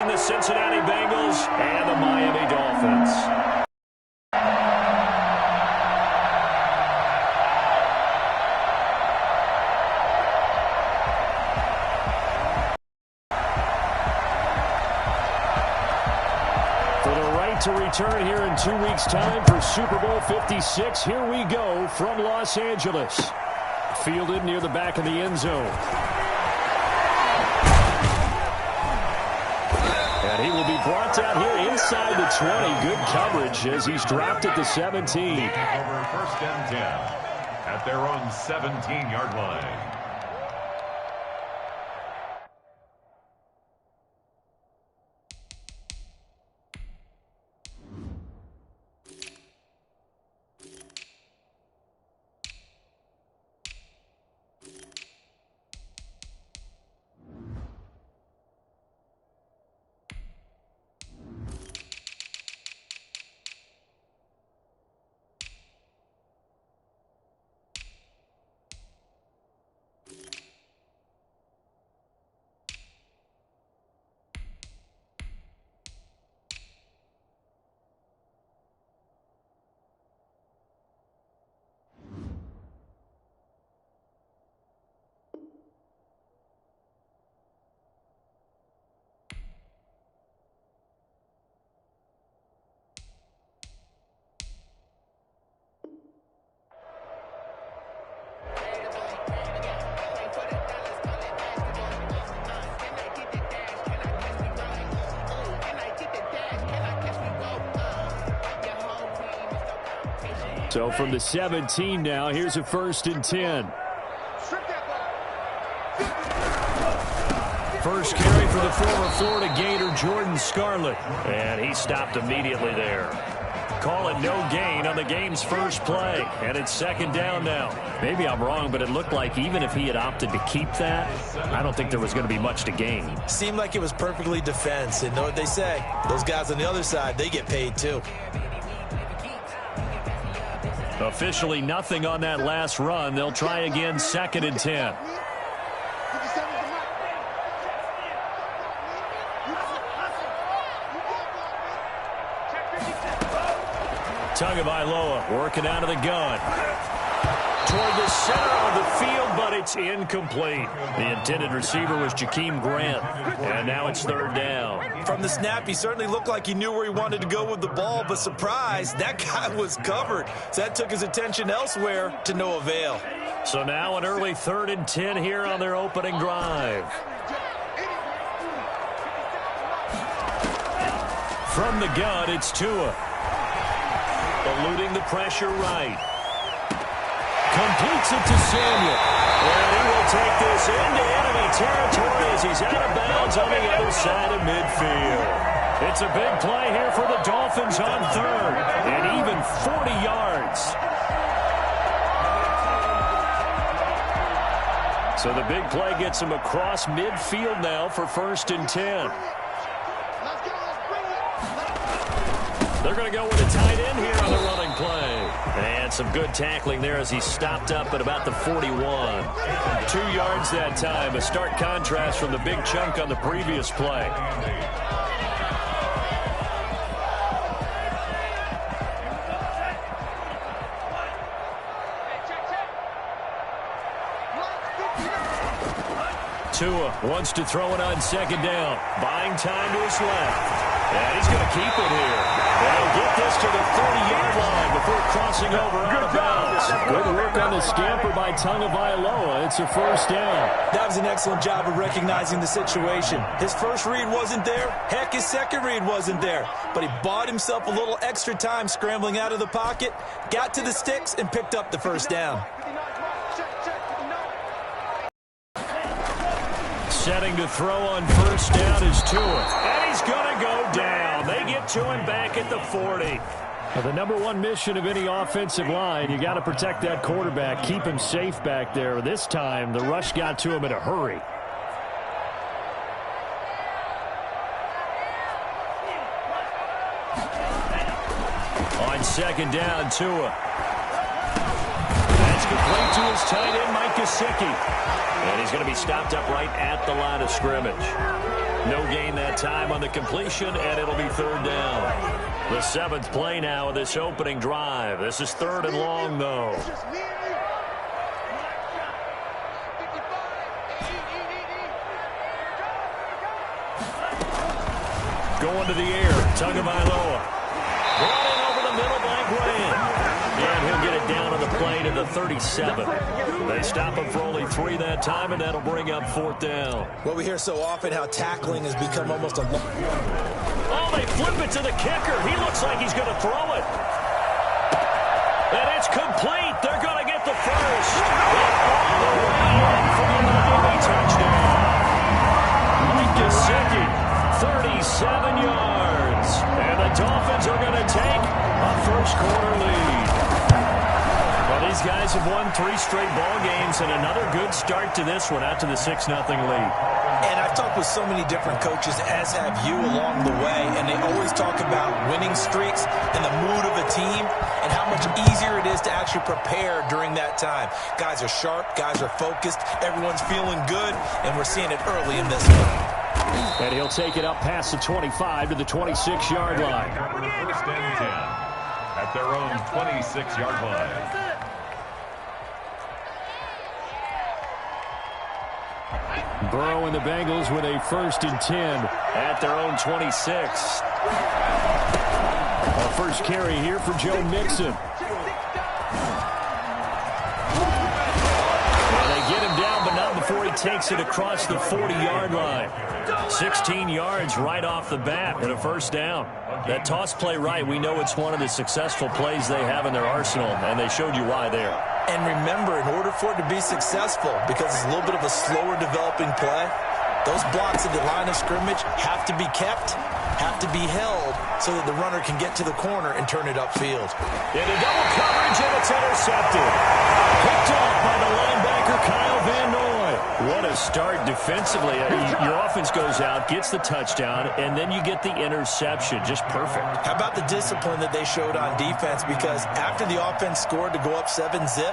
The Cincinnati Bengals and the Miami Dolphins. For the right to return here in 2 weeks' time for Super Bowl 56, here we go from Los Angeles. Fielded near the back of the end zone. And he will be brought down here inside the 20. Good coverage as he's dropped at the 17. Over 1st and 10 at their own 17-yard line. So from the 17 now, here's a 1st and 10. First carry for the former Florida Gator, Jordan Scarlett. And he stopped immediately there. Call it no gain on the game's first play. And it's 2nd down now. Maybe I'm wrong, but it looked like even if he had opted to keep that, I don't think there was going to be much to gain. Seemed like it was perfectly defense. And know what they say? Those guys on the other side, they get paid too. Officially nothing on that last run. They'll try again, 2nd and 10. Tagovailoa working out of the gun. Toward the center of the field, but it's incomplete. The intended receiver was Jakeem Grant, and now it's 3rd down. From the snap, he certainly looked like he knew where he wanted to go with the ball, but surprise, that guy was covered. So that took his attention elsewhere to no avail. So now an early 3rd and 10 here on their opening drive. From the gun, it's Tua. Eluding the pressure right. Completes it to Samuel. And he will take this into enemy territory as he's out of bounds on the other side of midfield. It's a big play here for the Dolphins on 3rd. And even 40 yards. So the big play gets him across midfield now for 1st and 10. They're going to go with a tight end here on the running play. And some good tackling there as he stopped up at about the 41. 2 yards that time. A stark contrast from the big chunk on the previous play. Tua wants to throw it on 2nd down. Buying time to his left. And he's going to keep it here. And he'll get this to the 30-yard line before crossing over out of bounds. Good work on the scamper by Tagovailoa. It's a 1st down. That was an excellent job of recognizing the situation. His first read wasn't there. Heck, his second read wasn't there. But he bought himself a little extra time scrambling out of the pocket, got to the sticks, and picked up the 1st down. Setting to throw on 1st down is Tua. And he's going to go down. They get to him back at the 40. Well, the number one mission of any offensive line, you got to protect that quarterback, keep him safe back there. This time, the rush got to him in a hurry. On 2nd down, Tua. That's complete to his tight end, Mike Gesicki. And he's going to be stopped up right at the line of scrimmage. No gain that time on the completion, and it'll be third down. The 7th play now of this opening drive. This is 3rd and long, though. Going to the air, Tagovailoa. Brought in over the middle by Graham. And he'll get it down on the play to the 37. They stop him for only 3 that time, and that'll bring up 4th down. Well, we hear so often how tackling has become almost a... Oh, they flip it to the kicker. He looks like he's going to throw it. And it's complete. They're going to get the first. All the way in for the Miami touchdown. Mike Gesicki, 37 yards. And the Dolphins are going to take a first-quarter lead. Well, these guys have won 3 straight ball games, and another good start to this one out to the 6-0 lead. And I've talked with so many different coaches, as have you along the way, and they always talk about winning streaks and the mood of a team and how much easier it is to actually prepare during that time. Guys are sharp, guys are focused, everyone's feeling good, and we're seeing it early in this one. And he'll take it up past the 25 to the 26-yard line. 1st and 10 at their own 26-yard line. Burrow and the Bengals with a 1st and 10 at their own 26. Our first carry here for Joe Mixon. Well, they get him down, but not before he takes it across the 40-yard line. 16 yards right off the bat and a 1st down. That toss play right, we know it's one of the successful plays they have in their arsenal, and they showed you why there. And remember, in order for it to be successful, because it's a little bit of a slower developing play, those blocks at the line of scrimmage have to be kept, have to be held, so that the runner can get to the corner and turn it upfield. Into double coverage, and it's intercepted. Picked off by the linebacker, Kyle Van Noy. What a start defensively. Your offense goes out, gets the touchdown, and then you get the interception. Just perfect. How about the discipline that they showed on defense? Because after the offense scored to go up 7-zip,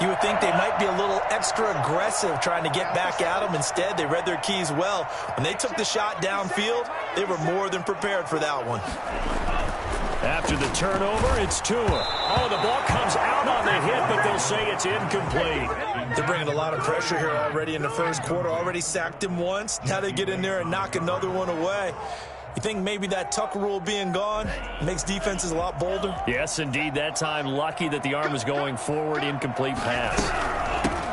you would think they might be a little extra aggressive trying to get back at them. Instead, they read their keys well. When they took the shot downfield, they were more than prepared for that one. After the turnover, it's Tua. Oh, the ball comes out on the hit, but they'll say it's incomplete. They're bringing a lot of pressure here already in the 1st quarter. Already sacked him once. Now they get in there and knock another one away. You think maybe that Tucker rule being gone makes defenses a lot bolder? Yes, indeed. That time, lucky that the arm was going forward. Incomplete pass.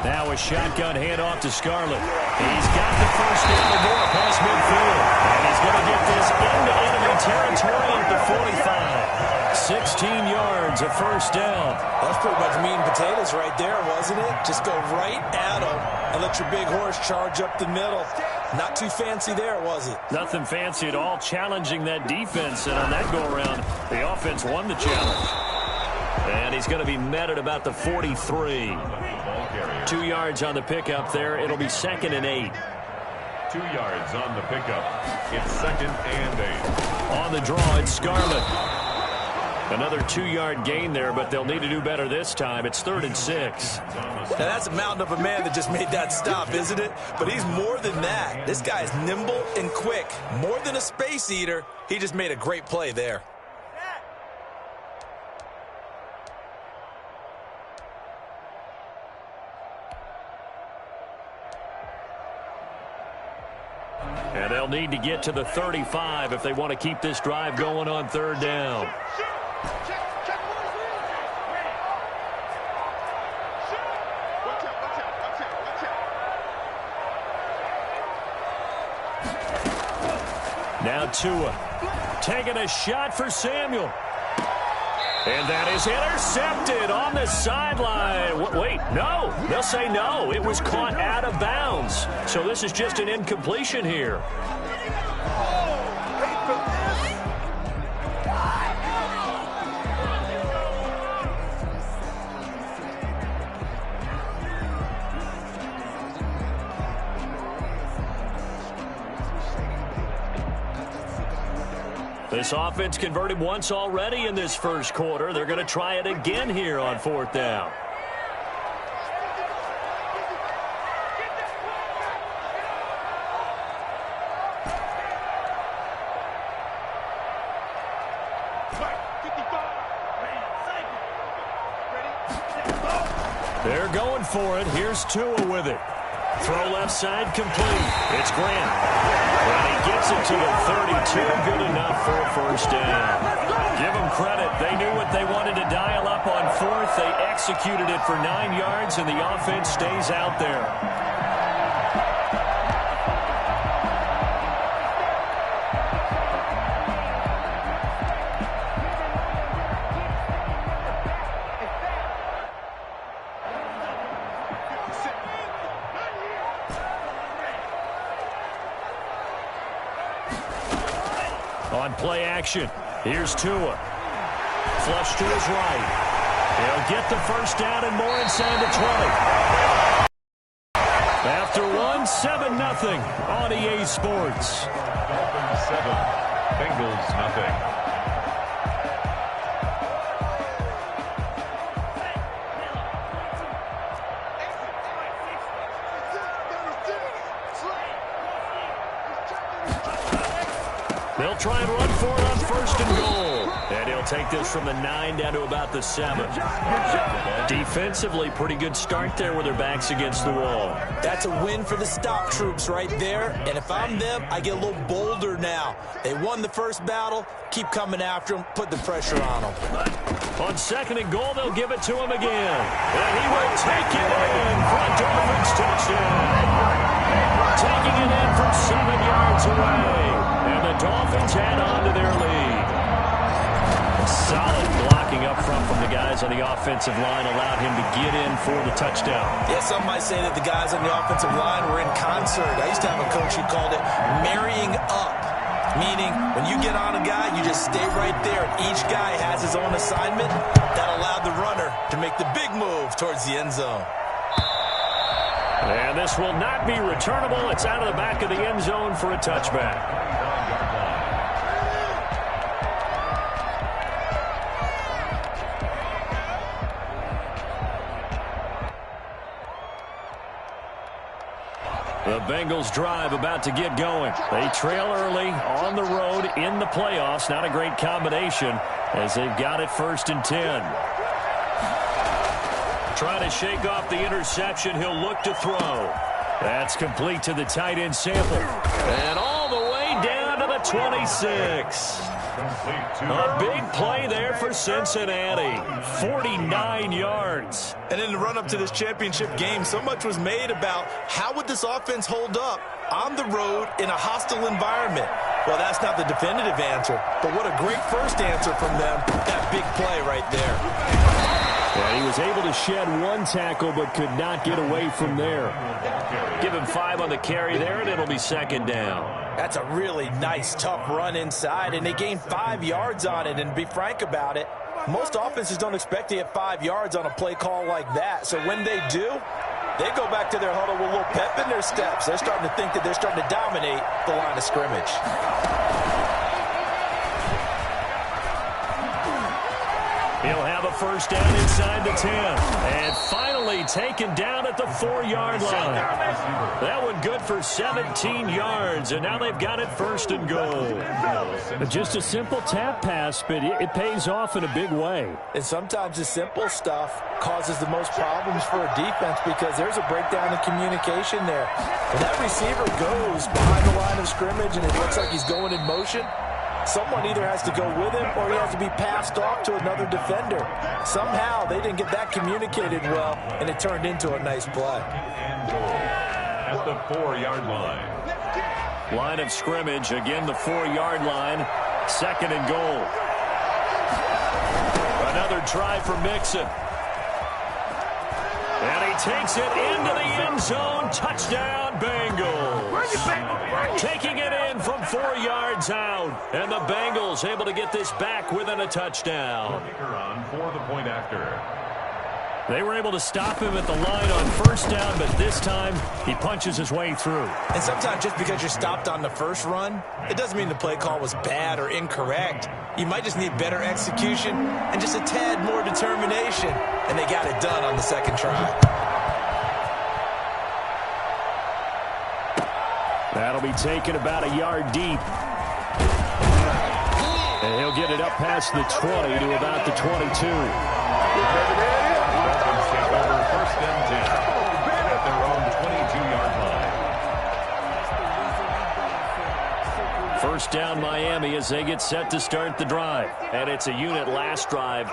Now a shotgun handoff to Scarlett. He's got the 1st down to go past midfield. And he's going to get this into enemy territory at the 45. 16 yards, a 1st down. That's pretty much meat and potatoes right there, wasn't it? Just go right at them and let your big horse charge up the middle. Not too fancy there, was it? Nothing fancy at all, challenging that defense. And on that go-around, the offense won the challenge. And he's going to be met at about the 43. 2 yards on the pickup there. It'll be 2nd and 8. 2 yards on the pickup. It's 2nd and 8. On the draw, it's Scarlett. Another 2-yard gain there, but they'll need to do better this time. It's 3rd and 6. Now, that's a mountain of a man that just made that stop, isn't it? But he's more than that. This guy is nimble and quick. More than a space eater, he just made a great play there. And they'll need to get to the 35 if they want to keep this drive going on 3rd down. Now Tua taking a shot for Samuel. And that is intercepted on the sideline. Wait, no. They'll say no. It was caught out of bounds. So this is just an incompletion here. This offense converted once already in this 1st quarter. They're going to try it again here on 4th down. They're going for it. Here's Tua with it. Throw left side complete. It's Grant. And he gets it to the 32. Good enough for a first down. Give them credit. They knew what they wanted to dial up on fourth. They executed it for 9 yards, and the offense stays out there. On play action, here's Tua. Flush to his right. He'll get the first down and more inside the 20. After one, 7-0 on EA Sports. Dolphins 7, Bengals nothing. They'll try and run for it on first and goal. And he'll take this from the 9 down to about the 7. Defensively, pretty good start there with their backs against the wall. That's a win for the stop troops right there. And if I'm them, I get a little bolder now. They won the first battle. Keep coming after them. Put the pressure on them. On second and goal, they'll give it to him again. And he will take it in for a Dolphins touchdown. Taking it in from 7 yards away. And the Dolphins add on to their lead. Solid blocking up front from the guys on the offensive line allowed him to get in for the touchdown. Yeah, some might say that the guys on the offensive line were in concert. I used to have a coach who called it marrying up, meaning when you get on a guy, you just stay right there. Each guy has his own assignment. That allowed the runner to make the big move towards the end zone. And this will not be returnable. It's out of the back of the end zone for a touchback. The Bengals drive about to get going. They trail early on the road in the playoffs. Not a great combination as they've got it 1st and 10. Trying to shake off the interception. He'll look to throw. That's complete to the tight end Sample. And all the way down to the 26. A big play there for Cincinnati. 49 yards. And in the run-up to this championship game, so much was made about how would this offense hold up on the road in a hostile environment. Well, that's not the definitive answer, but what a great first answer from them. That big play right there. And he was able to shed one tackle but could not get away from there. Give him 5 on the carry there, and it'll be 2nd down. That's a really nice, tough run inside, and they gained 5 yards on it. And to be frank about it, most offenses don't expect to get 5 yards on a play call like that. So when they do, they go back to their huddle with a little pep in their steps. They're starting to think that they're starting to dominate the line of scrimmage. He'll have a first down inside the 10. And finally taken down at the 4-yard line. That one good for 17 yards. And now they've got it 1st and goal. Just a simple tap pass, but it pays off in a big way. And sometimes the simple stuff causes the most problems for a defense because there's a breakdown in communication there. When that receiver goes behind the line of scrimmage and it looks like he's going in motion, someone either has to go with him or he has to be passed off to another defender. Somehow they didn't get that communicated well, and it turned into a nice play. At the 4-yard line. Line of scrimmage, again the 4-yard line. 2nd and goal. Another try for Mixon. And he takes it into the end zone. Touchdown, Bengals. Taking it in from 4 yards out. And the Bengals able to get this back within a touchdown. On for the point after. They were able to stop him at the line on 1st down, but this time he punches his way through. And sometimes just because you're stopped on the first run, it doesn't mean the play call was bad or incorrect. You might just need better execution and just a tad more determination. And they got it done on the 2nd try. That'll be taken about a yard deep. And he'll He'll get it up past the 20 to about the 22. Dolphins take over 1st and 10 at their own 22-yard line. First down Miami as they get set to start the drive. And it's a unit last drive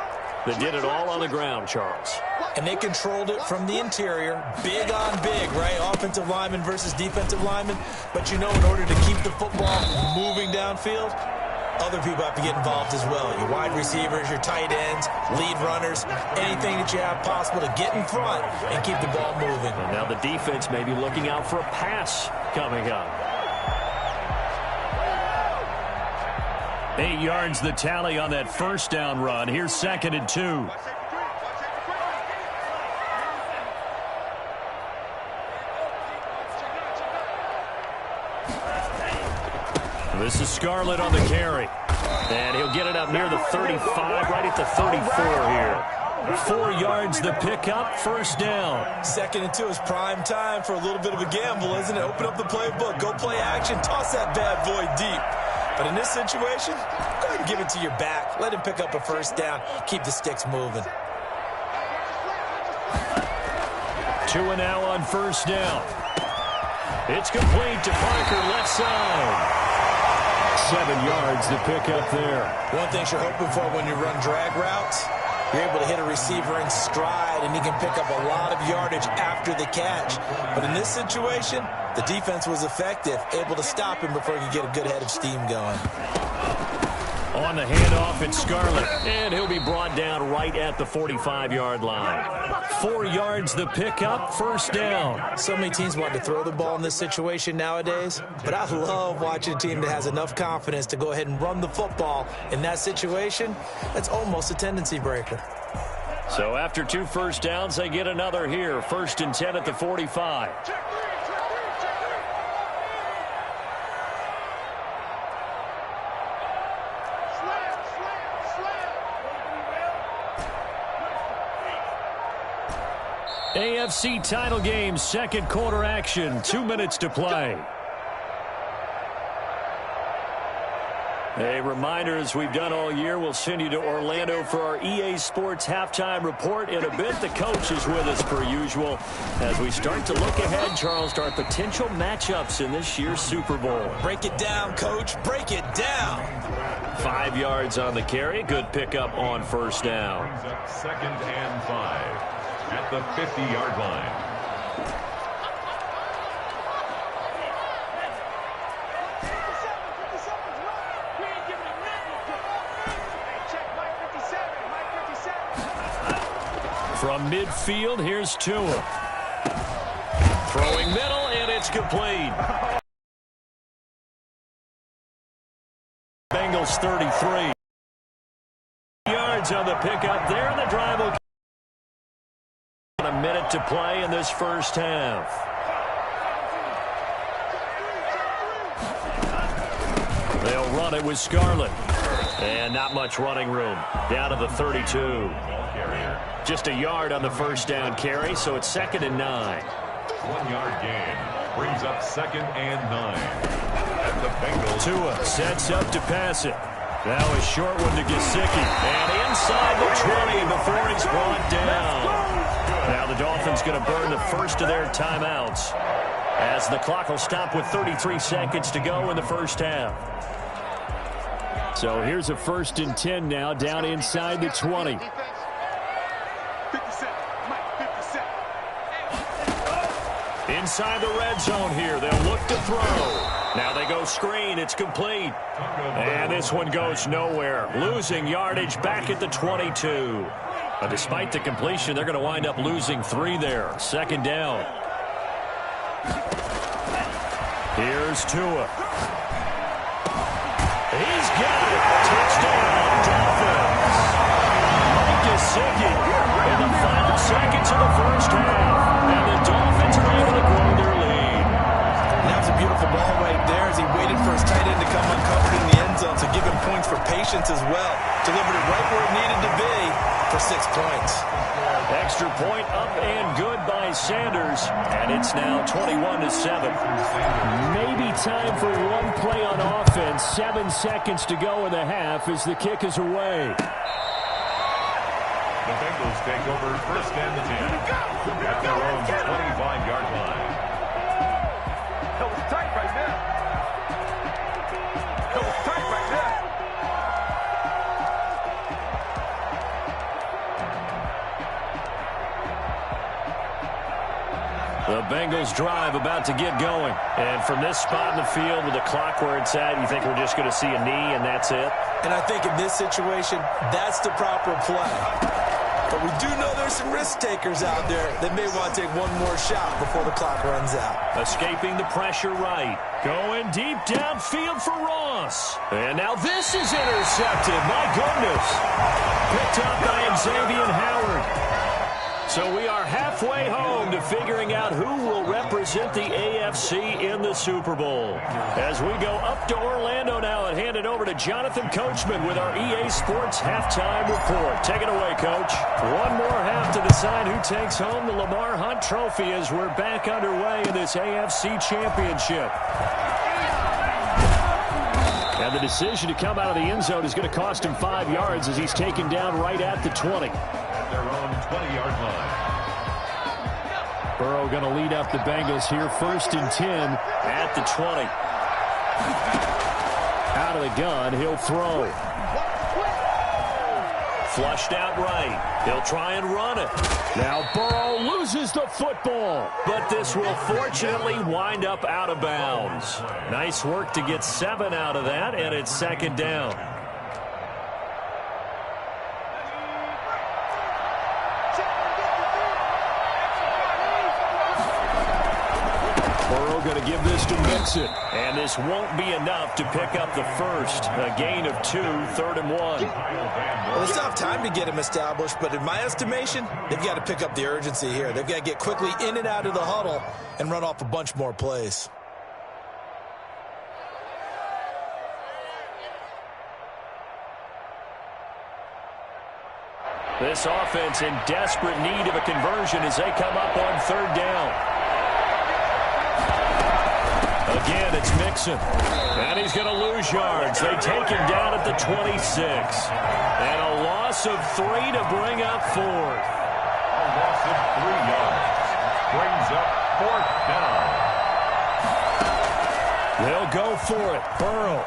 that did it all on the ground, Charles. And they controlled it from the interior, big on big, right? Offensive lineman versus defensive lineman. But you know, in order to keep the football moving downfield, other people have to get involved as well. Your wide receivers, your tight ends, lead runners, anything that you have possible to get in front and keep the ball moving. And now the defense may be looking out for a pass coming up. 8 yards the tally on that first down run. Here's 2nd and 2. This is Scarlett on the carry. And he'll get it up near the 35, right at the 34 here. 4 yards the pickup, first down. 2nd and 2 is prime time for a little bit of a gamble, isn't it? Open up the playbook, go play action, toss that bad boy deep. But in this situation, go ahead and give it to your back. Let him pick up a first down. Keep the sticks moving. 2 and now on first down. It's complete to Parker, left side. 7 yards to pick up there. One thing you're hoping for when you run drag routes, you're able to hit a receiver in stride, and he can pick up a lot of yardage after the catch. But in this situation, the defense was effective, able to stop him before he could get a good head of steam going. On the handoff, it's Scarlett, and he'll be brought down right at the 45-yard line. 4 yards the pickup, first down. So many teams want to throw the ball in this situation nowadays, but I love watching a team that has enough confidence to go ahead and run the football. In that situation, that's almost a tendency breaker. So after 2 first downs, they get another here. 1st and 10 at the 45. AFC title game, 2nd quarter action, 2 minutes to play. A reminder, as we've done all year, we'll send you to Orlando for our EA Sports halftime report. In a bit, the coach is with us per usual as we start to look ahead, Charles, to our potential matchups in this year's Super Bowl. Break it down, coach. Break it down. 5 yards on the carry. Good pickup on first down. 2nd and 5 at the 50-yard line. From midfield, here's Tua. Throwing middle, and it's complete. Bengals 33. Yards on the pickup there, and the drive will. A minute to play in this first half. They'll run it with Scarlett. And not much running room. Down to the 32. Just a yard on the first down carry, so it's 2nd and 9. 1-yard gain brings up 2nd and 9. At the Bengals. Tua sets up to pass it. Now a short one to Gesicki. And inside the 20 before he's brought down. Now the Dolphins going to burn the first of their timeouts as the clock will stop with 33 seconds to go in the first half. So here's a 1st and 10 now down inside the 20. Inside the red zone here. They'll look to throw. Now they go screen. It's complete. And this one goes nowhere. Losing yardage back at the 22. But despite the completion, they're going to wind up losing 3 there. 2nd down. Here's Tua. He's got it. Touchdown, Dolphins. Gesicki in the final seconds of the first half. And the Dolphins are able to grow their lead. And that was a beautiful ball right there as he waited for his tight end to come uncovered in the end zone. So give him points for patience as well. Delivered it right where it needed to be. for 6 points. Extra point up and good by Sanders, and it's now 21-7. Maybe time for one play on offense. 7 seconds to go in the half as the kick is away. The Bengals take over first and 10 at their own 25-yard line. That was tight right there. That was tight right there. The Bengals drive about to get going. And from this spot in the field with the clock where it's at, you think we're just going to see a knee and that's it? And I think in this situation, that's the proper play. But we do know there's some risk takers out there that may want to take one more shot before the clock runs out. Escaping the pressure right. Going deep downfield for Ross. And now this is intercepted. My goodness. Picked up by Xavier Howard. So we are halfway home to figuring out who will represent the AFC in the Super Bowl. As we go up to Orlando now and hand it over to Jonathan Coachman with our EA Sports Halftime Report. Take it away, Coach. One more half to decide who takes home the Lamar Hunt Trophy as we're back underway in this AFC Championship. And the decision to come out of the end zone is going to cost him 5 yards as he's taken down right at the 20. Their own 20-yard line. Burrow going to lead up the Bengals here. First and 10 at the 20. Out of the gun, he'll throw. Flushed out right. He'll try and run it. Now Burrow loses the football. But this will fortunately wind up out of bounds. Nice work to get 7 out of that, and it's second down. Burrow going to give this to Mixon. And this won't be enough to pick up the first. A gain of 2, 3rd and 1. Well, it's not time to get him established, but in my estimation, they've got to pick up the urgency here. They've got to get quickly in and out of the huddle and run off a bunch more plays. This offense in desperate need of a conversion as they come up on 3rd down. Again, it's Mixon. And he's going to lose yards. They take him down at the 26. And a loss of 3 to bring up 4th. A loss of 3 yards. Brings up 4th down. They'll go for it. Burrow.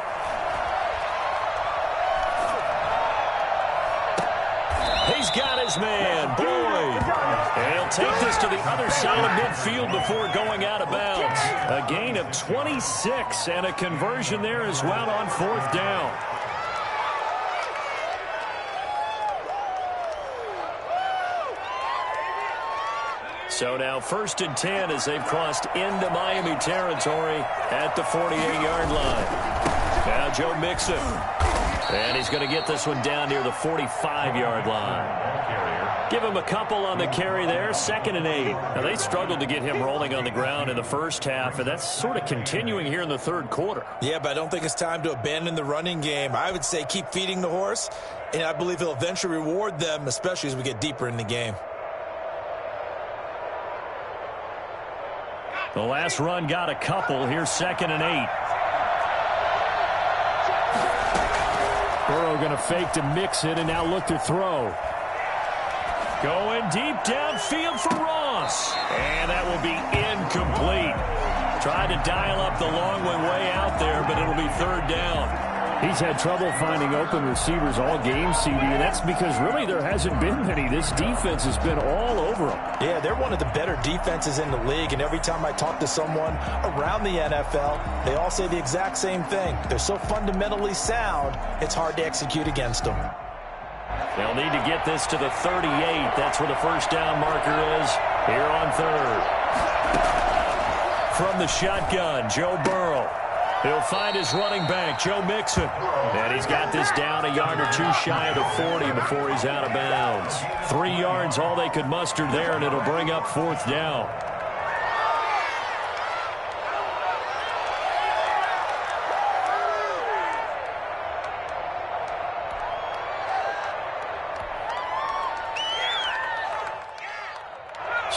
He's got his man, Boyd. And he'll take this to the other side of midfield before going out of bounds. A gain of 26 and a conversion there as well on 4th down. So now 1st and 10 as they've crossed into Miami territory at the 48-yard line. Now Joe Mixon. And he's going to get this one down near the 45-yard line. Give him a couple on the carry there, 2nd and 8. Now, they struggled to get him rolling on the ground in the first half, and that's sort of continuing here in the 3rd quarter. Yeah, but I don't think it's time to abandon the running game. I would say keep feeding the horse, and I believe he'll eventually reward them, especially as we get deeper in the game. The last run got a couple. Here's 2nd and 8. Burrow going to fake to Mixon and now look to throw. Going deep downfield for Ross. And that will be incomplete. Tried to dial up the long one way out there, but it'll be 3rd down. He's had trouble finding open receivers all game, CD, and that's because really there hasn't been many. This defense has been all over them. Yeah, they're one of the better defenses in the league, and every time I talk to someone around the NFL, they all say the exact same thing. They're so fundamentally sound, it's hard to execute against them. They'll need to get this to the 38. That's where the 1st down marker is here on 3rd. From the shotgun, Joe Burrow. He'll find his running back, Joe Mixon. And he's got this down a yard or 2 shy of the 40 before he's out of bounds. 3 yards, all they could muster there, and it'll bring up 4th down.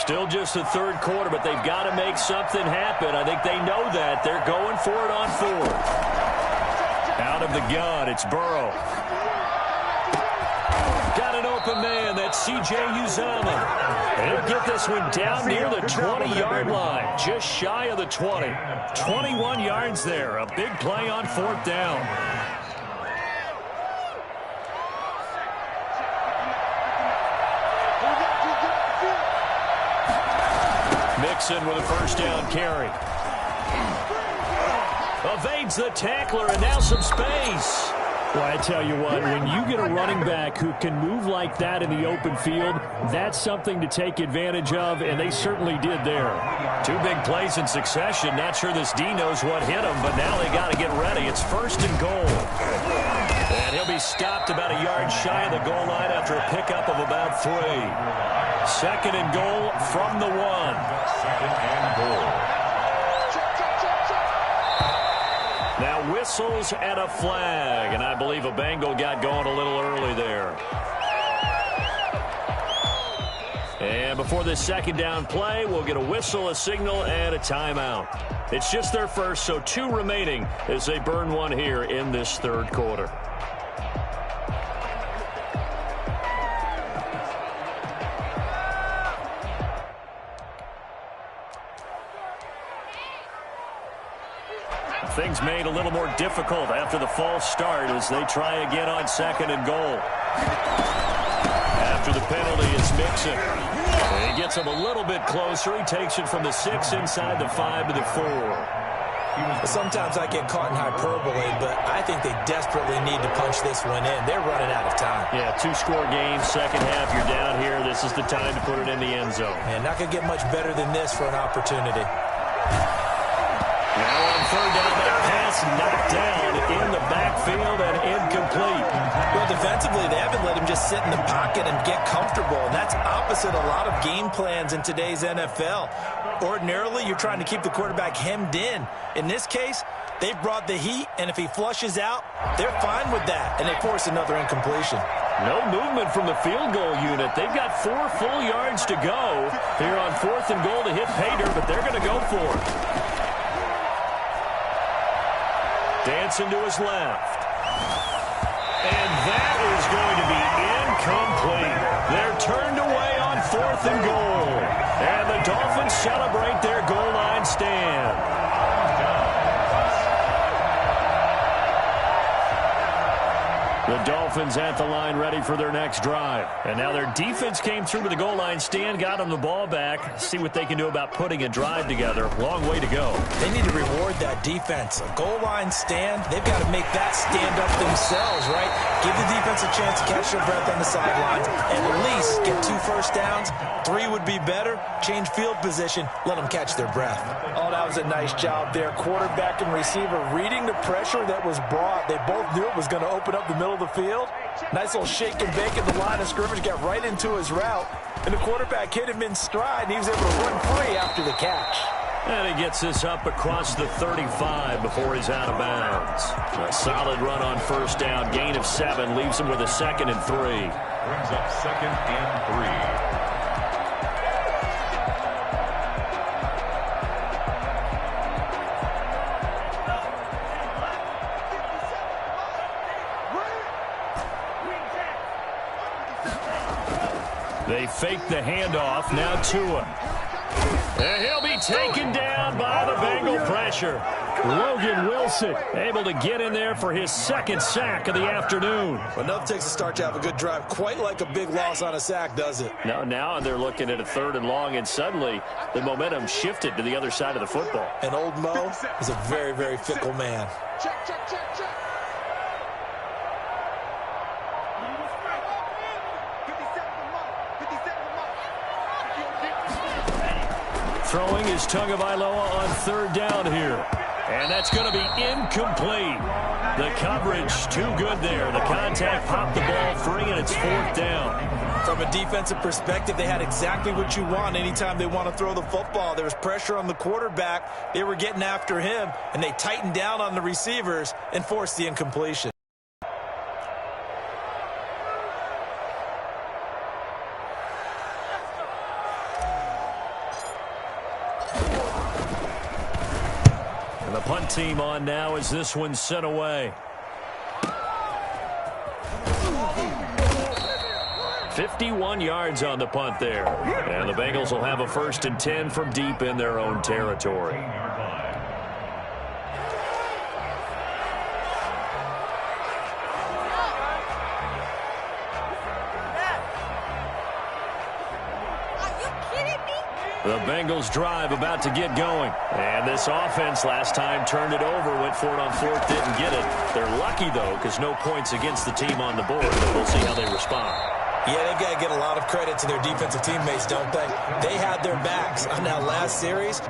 Still just the third quarter, but they've got to make something happen. I think they know that. They're going for it on fourth. Out of the gun, it's Burrow. Got an open man. That's C.J. Uzomah. He'll get this one down near the 20-yard line, just shy of the 20. 21 yards there. A big play on fourth down. Mixon with a first down carry. Evades the tackler, and now some space. Well, I tell you what, when you get a running back who can move like that in the open field, that's something to take advantage of, and they certainly did there. Two big plays in succession. Not sure this D knows what hit him, but now they got to get ready. It's first and goal. And he'll be stopped about a yard shy of the goal line after a pickup of about 3. Second and goal from the 1. Second and goal. Now whistles and a flag, and I believe a Bengal got going a little early there. And before this second down play, we'll get a whistle, a signal, and a timeout. It's just their first, so 2 remaining as they burn one here in this third quarter. Things made a little more difficult after the false start as they try again on second and goal. After the penalty, it's Mixon. He gets him a little bit closer. He takes it from the 6 inside the 5 to the 4. Sometimes I get caught in hyperbole, but I think they desperately need to punch this one in. They're running out of time. Yeah, 2-score game, second half, you're down here. This is the time to put it in the end zone. Man, not going to get much better than this for an opportunity. Now on third down, that pass knocked down in the backfield and incomplete. Well, defensively, they haven't let him just sit in the pocket and get comfortable, and that's opposite a lot of game plans in today's NFL. Ordinarily, you're trying to keep the quarterback hemmed in. In this case, they've brought the heat, and if he flushes out, they're fine with that, and they force another incompletion. No movement from the field goal unit. They've got 4 full yards to go here on fourth and goal to hit Pater, but they're going to go for it. Dancing to his left. And that is going to be incomplete. They're turned away on fourth and goal. And the Dolphins celebrate their goal line stand. The Dolphins at the line ready for their next drive. And now their defense came through to the goal line stand, got them the ball back. See what they can do about putting a drive together. Long way to go. They need to reward that defense. A goal line stand, they've got to make that stand up themselves, right? Give the defense a chance to catch their breath on the sidelines. At least get 2 first downs. 3 would be better. Change field position. Let them catch their breath. Oh, that was a nice job there. Quarterback and receiver reading the pressure that was brought. They both knew it was going to open up the middle of the field. Nice little shake and bake at the line of scrimmage. Got right into his route. And the quarterback hit him in stride. And he was able to run free after the catch. And he gets this up across the 35 before he's out of bounds. A solid run on first down. Gain of 7 leaves him with a 2nd and 3. Brings up 2nd and 3. They fake the handoff. Now Tua. And he'll be taken down by the Bengal pressure. Logan Wilson able to get in there for his 2nd sack of the afternoon. Well, enough takes a start to have a good drive. Quite like a big loss on a sack, does it? Now they're looking at a 3rd and long, and suddenly the momentum shifted to the other side of the football. And old Mo is a very, very fickle man. Check. Throwing is Tagovailoa on 3rd down here. And that's going to be incomplete. The coverage too good there. The contact popped the ball free, and it's 4th down. From a defensive perspective, they had exactly what you want anytime they want to throw the football. There was pressure on the quarterback. They were getting after him, and they tightened down on the receivers and forced the incompletion. team on now as this one's sent away. 51 yards on the punt there. And the Bengals will have a 1st and 10 from deep in their own territory. The Bengals drive about to get going. And this offense last time turned it over, went for it on 4th, didn't get it. They're lucky, though, because no points against the team on the board. But we'll see how they respond. Yeah, they've got to get a lot of credit to their defensive teammates, don't they? They had their backs on that last series.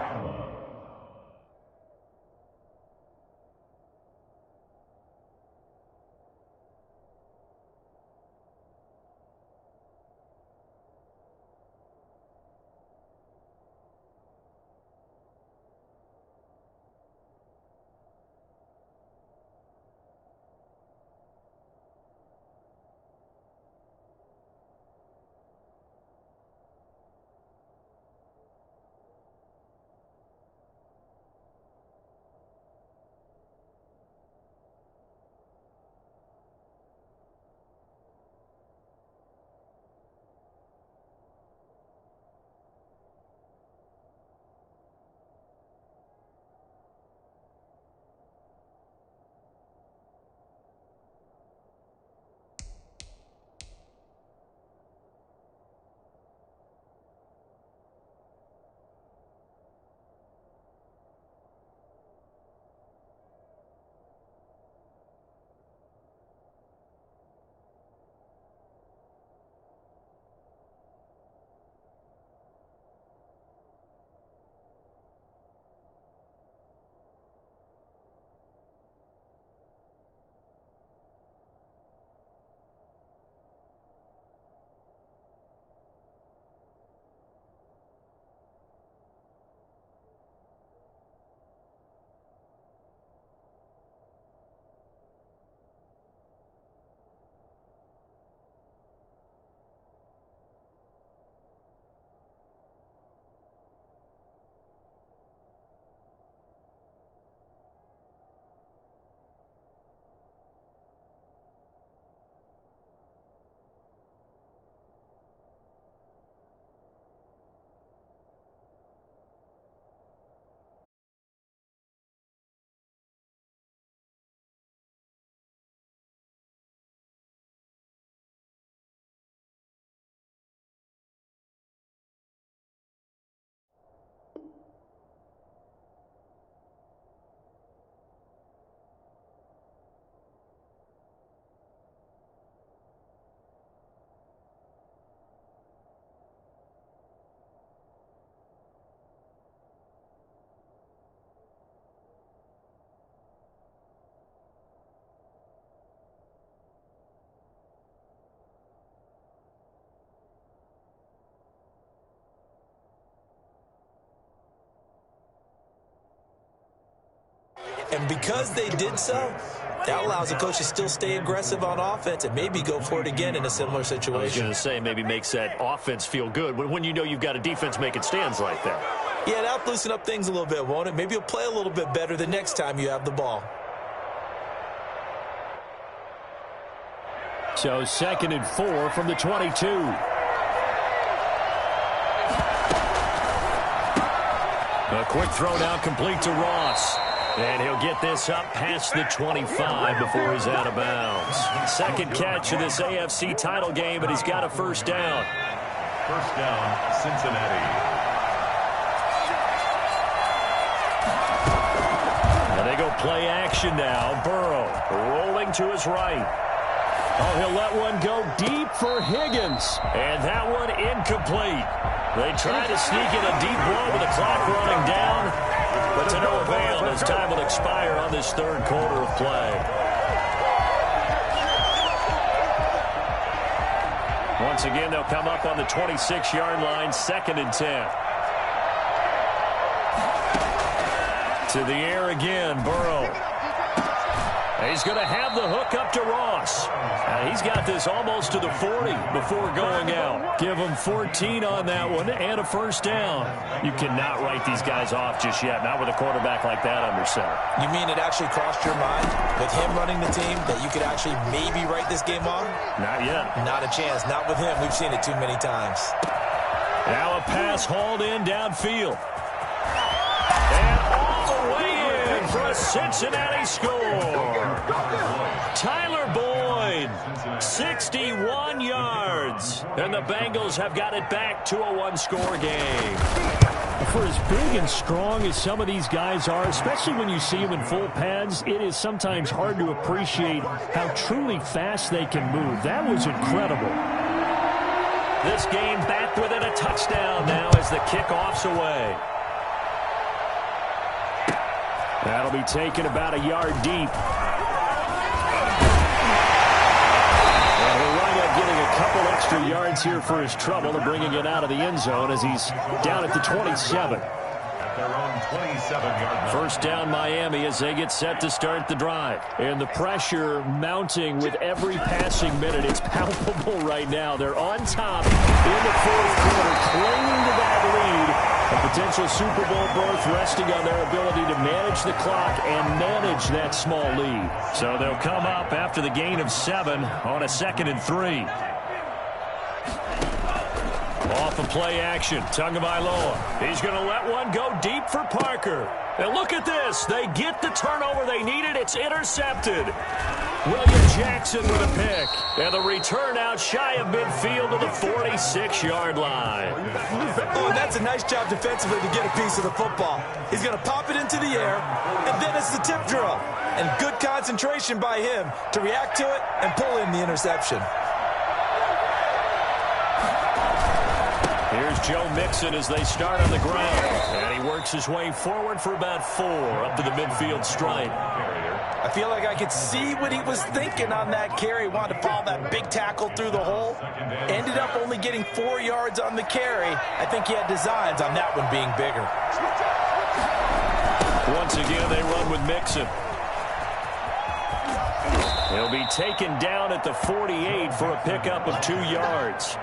And because they did so, that allows the coach to still stay aggressive on offense and maybe go for it again in a similar situation. I was going to say maybe makes that offense feel good when you know you've got a defense making stands like that. Yeah, that'll loosen up things a little bit, won't it? Maybe you'll play a little bit better the next time you have the ball. So 2nd and 4 from the 22. A quick throw now complete to Ross. And he'll get this up past the 25 before he's out of bounds. Second catch of this AFC title game, and he's got a 1st down. 1st down, Cincinnati. And they go play action now. Burrow rolling to his right. Oh, he'll let one go deep for Higgins. And that one incomplete. They try to sneak in a deep one with the clock running down, but to no avail as time will expire on this 3rd quarter of play. Once again, they'll come up on the 26-yard line, 2nd and 10. To the air again, Burrow. He's going to have the hook up to Ross. And And he's got this almost to the 40 before going out. Give him 14 on that one and a first down. You cannot write these guys off just yet, not with a quarterback like that under center. You mean it actually crossed your mind with him running the team that you could actually maybe write this game off? Not yet. Not a chance. Not with him. We've seen it too many times. Now a pass hauled in downfield. And all the way in for a Cincinnati score. Tyler Boyd, 61 yards. And the Bengals have got it back to a one-score game. For as big and strong as some of these guys are, especially when you see them in full pads, it is sometimes hard to appreciate how truly fast they can move. That was incredible. This game back within a touchdown now as the kickoff's away. That'll be taken about a yard deep. And he'll wind up getting a couple extra yards here for his trouble and bringing it out of the end zone as he's down at the 27. At their own 27-yard line. First down Miami as they get set to start the drive. And the pressure mounting with every passing minute. It's palpable right now. They're on top in the fourth quarter, clinging to that lead. A potential Super Bowl berth resting on their ability to manage the clock and manage that small lead. So they'll come up after the gain of 7 on a 2nd and 3. Off of play action, Tagovailoa. He's going to let one go deep for Parker. And look at this. They get the turnover they needed. It's intercepted. William Jackson with a pick. And the return out shy of midfield to the 46-yard line. Oh, and that's a nice job defensively to get a piece of the football. He's going to pop it into the air, and then it's the tip drill. And good concentration by him to react to it and pull in the interception. Here's Joe Mixon as they start on the ground. And he works his way forward for about 4 up to the midfield stripe. I feel like I could see what he was thinking on that carry. Wanted to follow that big tackle through the hole. Ended up only getting 4 yards on the carry. I think he had designs on that one being bigger. Once again, they run with Mixon. He'll be taken down at the 48 for a pickup of 2 yards.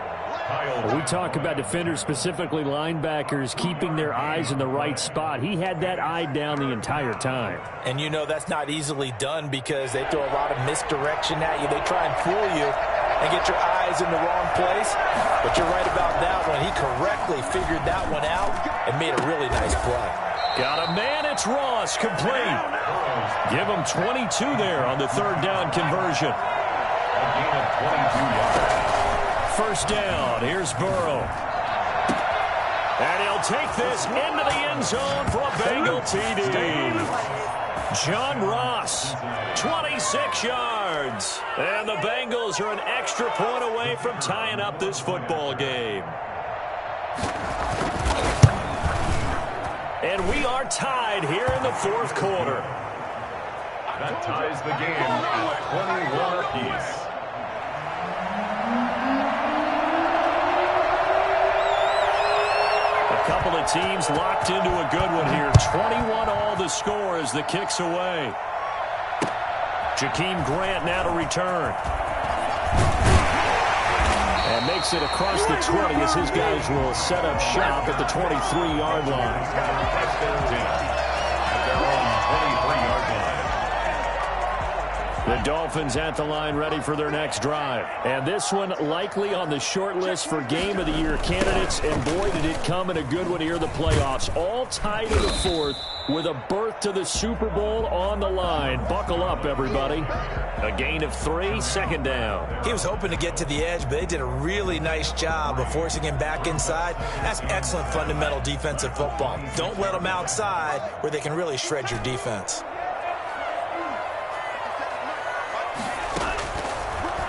We talk about defenders, specifically linebackers, keeping their eyes in the right spot. He had that eye down the entire time. And you know that's not easily done because they throw a lot of misdirection at you. They try and fool you and get your eyes in the wrong place. But you're right about that one. He correctly figured that one out and made a really nice play. Got a man, it's Ross, complete. Give him 22 there on the 3rd down conversion. A gain of 22 yards. First down, here's Burrow. And he'll take this into the end zone for a Bengal TD. John Ross, 26 yards. And the Bengals are an extra point away from tying up this football game. And we are tied here in the 4th quarter. That ties the game at 21 apiece. A couple of teams locked into a good one here. 21 all the score as the kick's away. Jakeem Grant now to return. And makes it across the 20 as his guys will set up shop at the 23-yard line. First and 10 at their own 23-yard line. The Dolphins at the line ready for their next drive. And this one likely on the short list for Game of the Year candidates. And boy, did it come in a good one here in the playoffs. All tied in the 4th with a berth to the Super Bowl on the line. Buckle up, everybody. A gain of 3, 2nd down. He was hoping to get to the edge, but they did a really nice job of forcing him back inside. That's excellent fundamental defensive football. Don't let them outside where they can really shred your defense.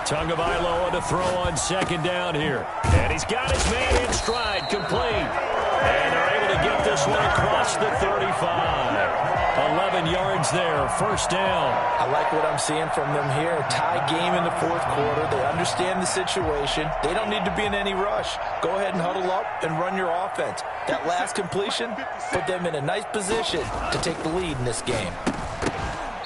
Tagovailoa to throw on 2nd down here. And he's got his man in stride, complete. And they're able to get this one across the 35. 11 yards there, first down. I like what I'm seeing from them here. A tie game in the 4th quarter. They understand the situation. They don't need to be in any rush. Go ahead and huddle up and run your offense. That last completion put them in a nice position to take the lead in this game.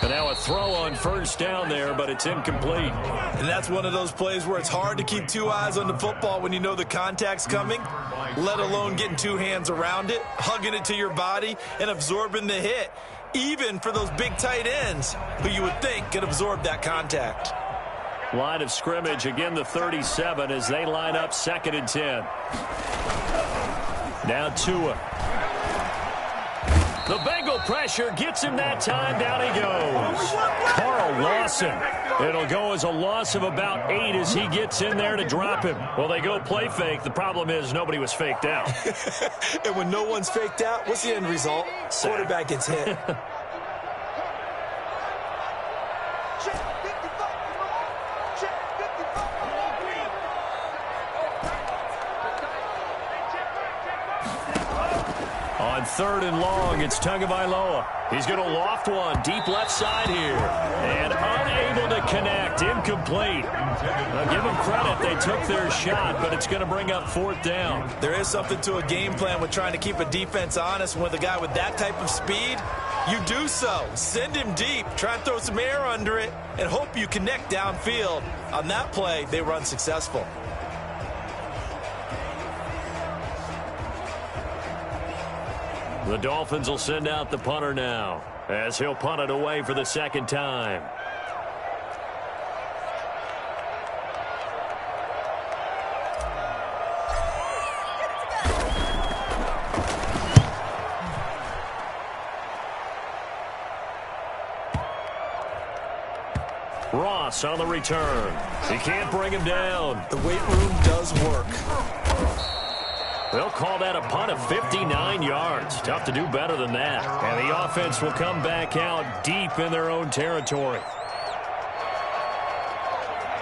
And now a throw on first down there, but it's incomplete. And that's one of those plays where it's hard to keep two eyes on the football when you know the contact's coming, let alone getting two hands around it, hugging it to your body, and absorbing the hit, even for those big tight ends who you would think could absorb that contact. Line of scrimmage, again the 37 as they line up 2nd and 10. Now Tua. The Bengal pressure gets him that time. Down he goes. Carl Lawson. It'll go as a loss of about 8 as he gets in there to drop him. Well, they go play fake. The problem is nobody was faked out. And when no one's faked out, what's the end result? Quarterback gets hit. On 3rd and long, it's Tagovailoa. He's going to loft one deep left side here. And unable to connect. Incomplete. Now, give them credit. They took their shot, but it's going to bring up 4th down. There is something to a game plan with trying to keep a defense honest. With a guy with that type of speed, you do so. Send him deep. Try and throw some air under it and hope you connect downfield. On that play, they were unsuccessful. The Dolphins will send out the punter now as he'll punt it away for the 2nd time. Ross on the return. He can't bring him down. The weight room does work. They'll call that a punt of 59 yards. Tough to do better than that. And the offense will come back out deep in their own territory.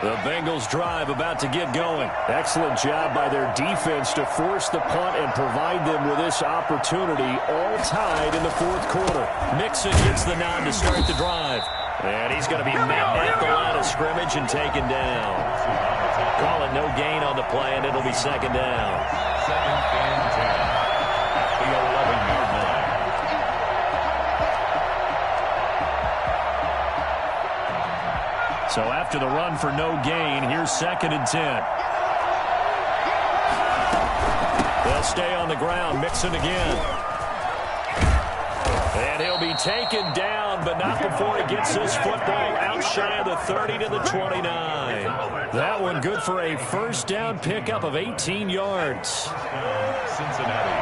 The Bengals drive about to get going. Excellent job by their defense to force the punt and provide them with this opportunity, all tied in the 4th quarter. Mixon gets the nod to start the drive. And he's going to be met at the line of scrimmage and taken down. Call it no gain on the play, and it'll be 2nd down. 2nd and 10 at the 11-yard line. So after the run for no gain, here's 2nd and 10. They'll stay on the ground. Mixon again. And he'll be taken down, but not before he gets this football out shy of the 30 to the 29. That one good for a 1st down pickup of 18 yards. Cincinnati.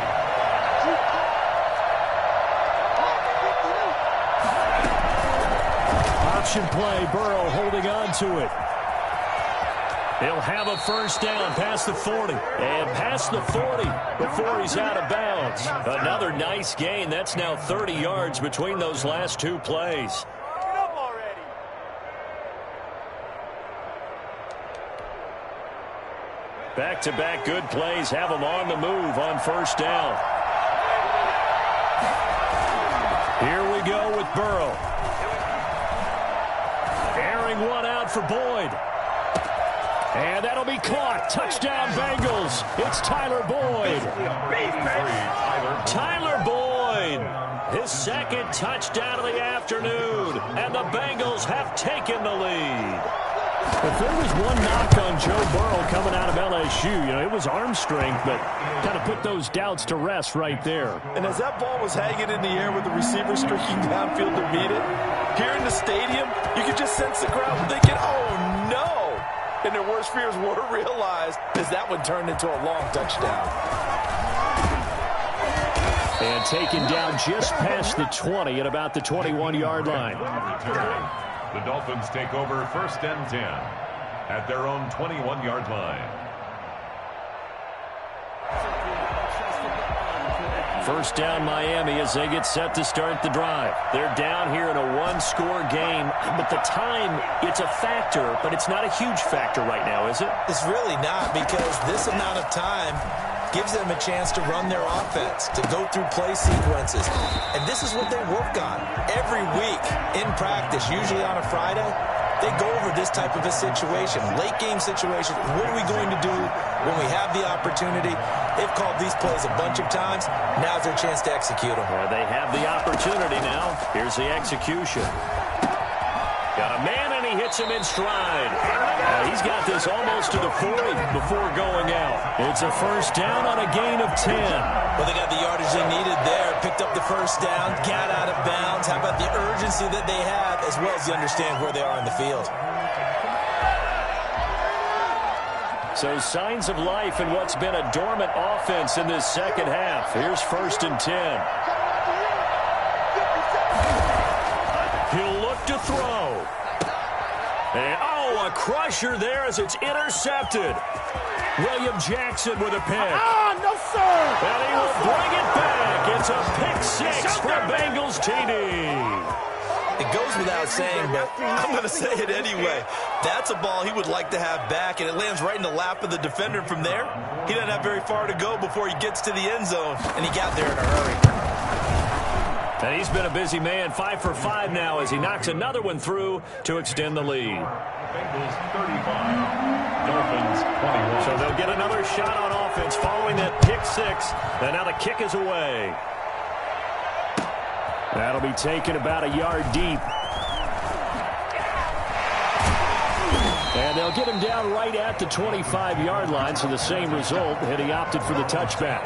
Option play, Burrow holding on to it. He'll have a 1st down past the 40. And past the 40 before he's out of bounds. Another nice gain. That's now 30 yards between those last 2 plays. Back-to-back good plays have them on the move on 1st down. Here we go with Burrow. Airing one out for Boyd. And that'll be caught. Touchdown, Bengals. It's Tyler Boyd. Tyler Boyd. His 2nd touchdown of the afternoon. And the Bengals have taken the lead. If there was one knock on Joe Burrow coming out of LSU, it was arm strength, but kind of put those doubts to rest right there. And as that ball was hanging in the air with the receiver streaking downfield to meet it, here in the stadium, you could just sense the crowd thinking, oh, no. And their worst fears were realized as that one turned into a long touchdown. And taken down just past the 20 at about the 21-yard line. The Dolphins take over 1st and 10 at their own 21-yard line. 1st down Miami as they get set to start the drive. They're down here in a 1-score game, but the time, it's a factor, but it's not a huge factor right now, is it? It's really not, because this amount of time gives them a chance to run their offense, to go through play sequences. And this is what they work on every week in practice, usually on a Friday. They go over this type of a situation, late game situation. What are we going to do when we have the opportunity? They've called these plays a bunch of times. Now's their chance to execute them. They have the opportunity now. Here's the execution. Got a man, and he hits him in stride. He's got this almost to the 40 before going out. It's a first down on a gain of 10. Well, they got the yardage they needed there, picked up the first down, got out of bounds. How about the urgency that they have, as well as you understand where they are in the field? So signs of life in what's been a dormant offense in this second half. Here's first and 10. He'll look to throw. And, a crusher there as it's intercepted. William Jackson with a pick. No, sir. And he will bring it back. It's a pick six for Bengals TD. It goes without saying, but I'm going to say it anyway. That's a ball he would like to have back, and it lands right in the lap of the defender. From there, he doesn't have very far to go before he gets to the end zone, and he got there in a hurry. And he's been a busy man, 5 for 5 now as he knocks another one through to extend the lead. Bengals 35, Dolphins 21. So they'll get another shot on offense following that pick six. And now the kick is away. That'll be taken about a yard deep. And they'll get him down right at the 25-yard line, so the same result, and he opted for the touchback.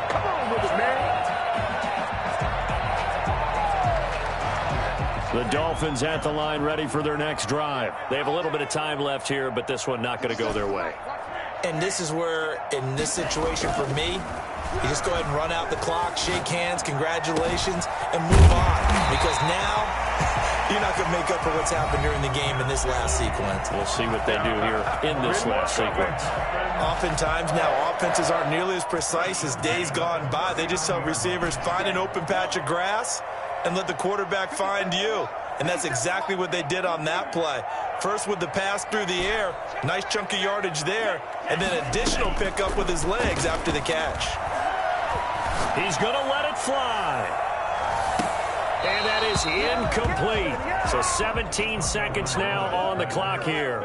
Come on with it, man. The Dolphins at the line ready for their next drive. They have a little bit of time left here, but this one not going to go their way. And this is where, in this situation for me, you just go ahead and run out the clock, shake hands, congratulations, and move on. Because now, you're not going to make up for what's happened during the game in this last sequence. We'll see what they do here in this last sequence. Oftentimes now, offenses aren't nearly as precise as days gone by. They just tell receivers, find an open patch of grass and let the quarterback find you. And that's exactly what they did on that play. First with the pass through the air, nice chunk of yardage there, and then additional pickup with his legs after the catch. He's going to let it fly. And that is incomplete. So 17 seconds now on the clock here.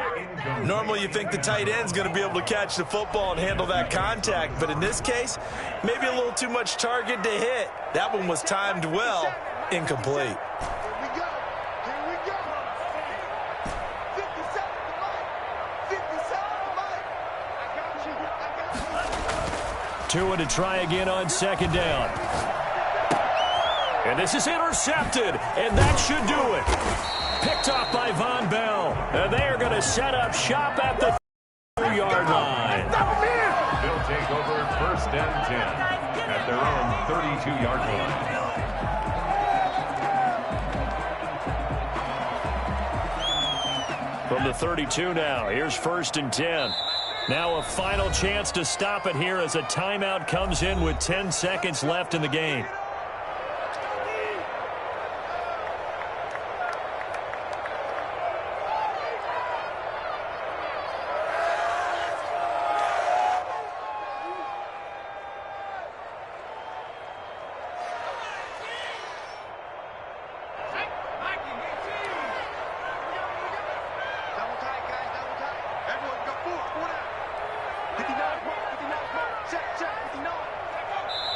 Normally you think the tight end's going to be able to catch the football and handle that contact, but in this case, maybe a little too much target to hit. That one was timed well, incomplete. Tua to try again on second down. And this is intercepted, and that should do it. Picked off by Von Bell. And they are going to set up shop at the 2-yard line. They'll take over first and 10 at their own 32-yard line. From the 32 now, here's first and 10. Now a final chance to stop it here as a timeout comes in with 10 seconds left in the game.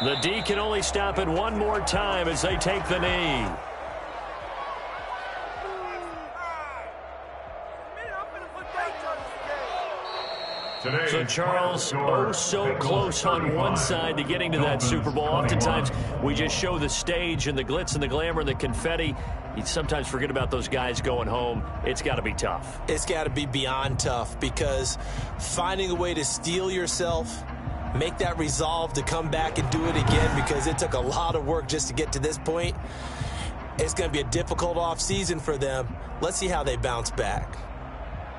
The D can only stop it one more time as they take the knee. So, Charles, oh so close on one side to getting to that Super Bowl. Oftentimes, we just show the stage and the glitz and the glamour and the confetti. You sometimes forget about those guys going home. It's got to be tough. It's got to be beyond tough because finding a way to steel yourself, make that resolve to come back and do it again because it took a lot of work just to get to this point. It's going to be a difficult offseason for them. Let's see how they bounce back.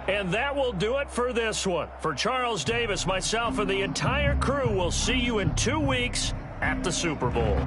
And that will do it for this one. For Charles Davis, myself, and the entire crew, we'll see you in 2 weeks at the Super Bowl.